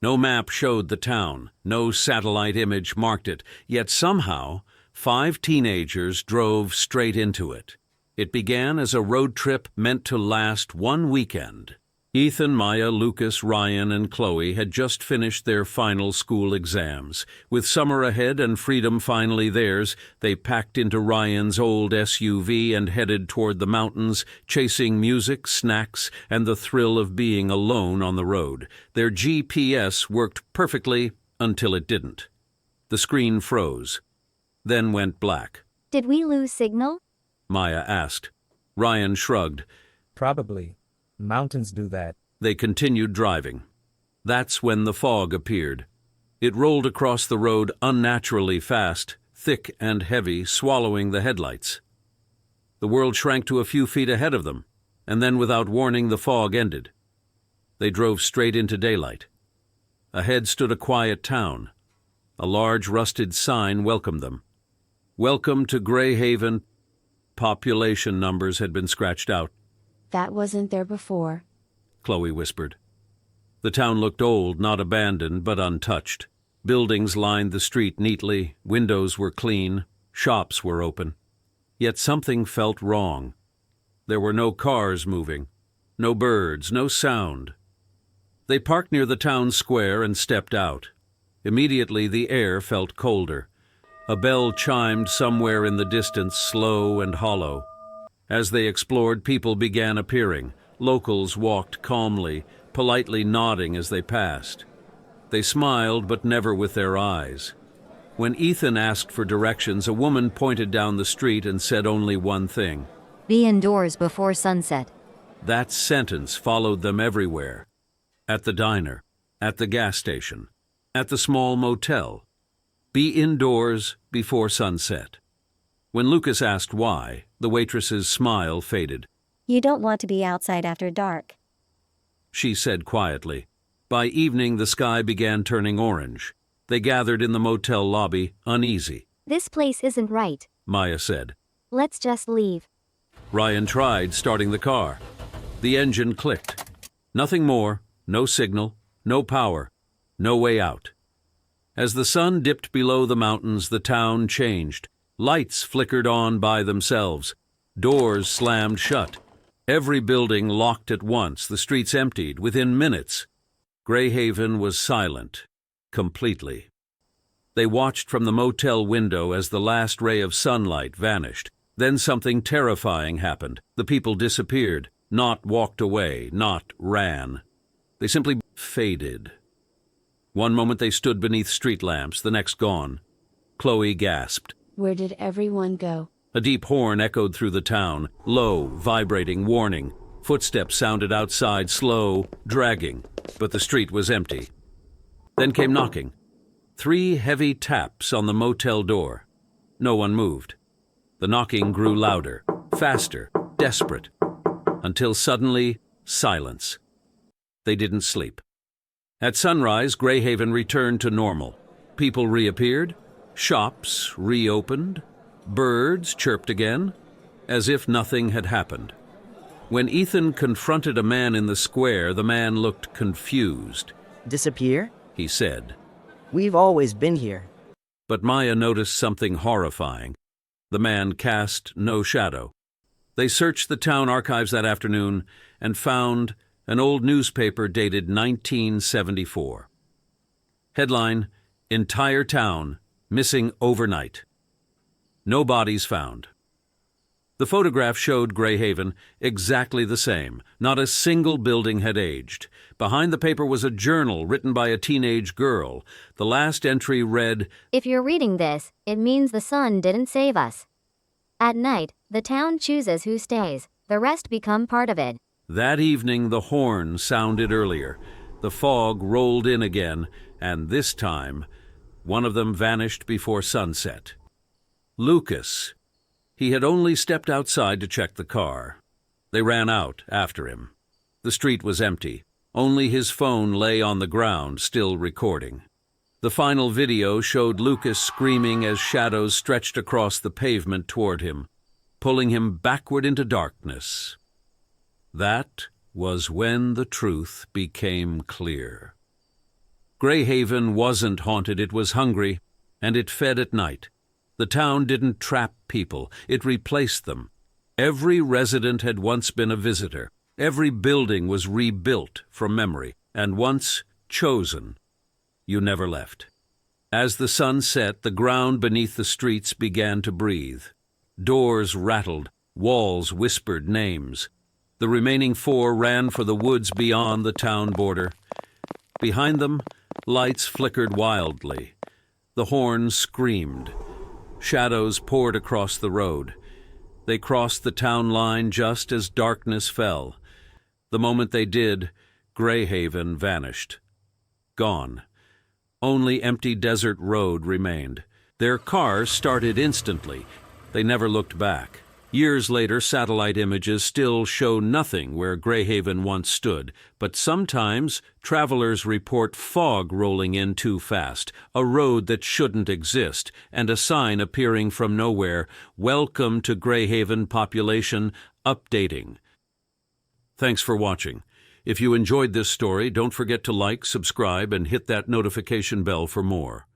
No map showed the town, no satellite image marked it, yet somehow 5 teenagers drove straight into it. It began as a road trip meant to last one weekend. Ethan, Maya, Lucas, Ryan, and Chloe had just finished their final school exams. With summer ahead and freedom finally theirs, they packed into Ryan's old SUV and headed toward the mountains, chasing music, snacks, and the thrill of being alone on the road. Their GPS worked perfectly until it didn't. The screen froze, then went black. Did we lose signal? Maya asked. Ryan shrugged. Probably. Mountains do that. They continued driving. That's when the fog appeared. It rolled across the road unnaturally fast, thick and heavy, swallowing the headlights. The world shrank to a few feet ahead of them, and then without warning the fog ended. They drove straight into daylight. Ahead stood a quiet town. A large rusted sign welcomed them. Welcome to Greyhaven. Population numbers had been scratched out. That wasn't there before, Chloe whispered. The town looked old, not abandoned, but untouched. Buildings lined the street neatly, windows were clean, shops were open. Yet something felt wrong. There were no cars moving, no birds, no sound. They parked near the town square and stepped out. Immediately the air felt colder. A bell chimed somewhere in the distance, slow and hollow. As they explored, people began appearing. Locals walked calmly, politely nodding as they passed. They smiled, but never with their eyes. When Ethan asked for directions, a woman pointed down the street and said only one thing. Be indoors before sunset. That sentence followed them everywhere. At the diner, at the gas station, at the small motel. Be indoors before sunset. When Lucas asked why, the waitress's smile faded. You don't want to be outside after dark, She said quietly. By evening, the sky began turning orange. They gathered in the motel lobby, uneasy. This place isn't right. Maya said. Let's just leave. Ryan tried starting the car. The engine clicked. Nothing more, no signal, no power, no way out. As the sun dipped below the mountains, the town changed. Lights flickered on by themselves. Doors slammed shut. Every building locked at once, the streets emptied within minutes. Greyhaven was silent, completely. They watched from the motel window as the last ray of sunlight vanished. Then something terrifying happened. The people disappeared, not walked away, not ran. They simply faded. One moment they stood beneath street lamps, the next gone. Chloe gasped. Where did everyone go? A deep horn echoed through the town, low, vibrating, warning. Footsteps sounded outside, slow, dragging, but the street was empty. Then came knocking. 3 heavy taps on the motel door. No one moved. The knocking grew louder, faster, desperate, until suddenly, silence. They didn't sleep. At sunrise, Greyhaven returned to normal. People reappeared. Shops reopened. Birds chirped again, as if nothing had happened. When Ethan confronted a man in the square, the man looked confused. Disappear? He said. We've always been here. But Maya noticed something horrifying. The man cast no shadow. They searched the town archives that afternoon and found an old newspaper dated 1974. Headline, Entire Town Missing Overnight. No bodies found. The photograph showed Greyhaven exactly the same. Not a single building had aged. Behind the paper was a journal written by a teenage girl. The last entry read, If you're reading this, it means the sun didn't save us. At night, the town chooses who stays. The rest become part of it. That evening the horn sounded earlier. The fog rolled in again, and this time, one of them vanished before sunset. Lucas. He had only stepped outside to check the car. They ran out after him. The street was empty. Only his phone lay on the ground, still recording. The final video showed Lucas screaming as shadows stretched across the pavement toward him, pulling him backward into darkness. That was when the truth became clear. Greyhaven wasn't haunted, it was hungry, and it fed at night. The town didn't trap people, it replaced them. Every resident had once been a visitor. Every building was rebuilt from memory, and once chosen. You never left. As the sun set, the ground beneath the streets began to breathe. Doors rattled, walls whispered names. The remaining 4 ran for the woods beyond the town border. Behind them, lights flickered wildly. The horns screamed. Shadows poured across the road. They crossed the town line just as darkness fell. The moment they did, Greyhaven vanished. Gone. Only empty desert road remained. Their cars started instantly. They never looked back. Years later, satellite images still show nothing where Greyhaven once stood, but sometimes travelers report fog rolling in too fast, a road that shouldn't exist, and a sign appearing from nowhere, "Welcome to Greyhaven population, updating." Thanks for watching. If you enjoyed this story, don't forget to like, subscribe, and hit that notification bell for more.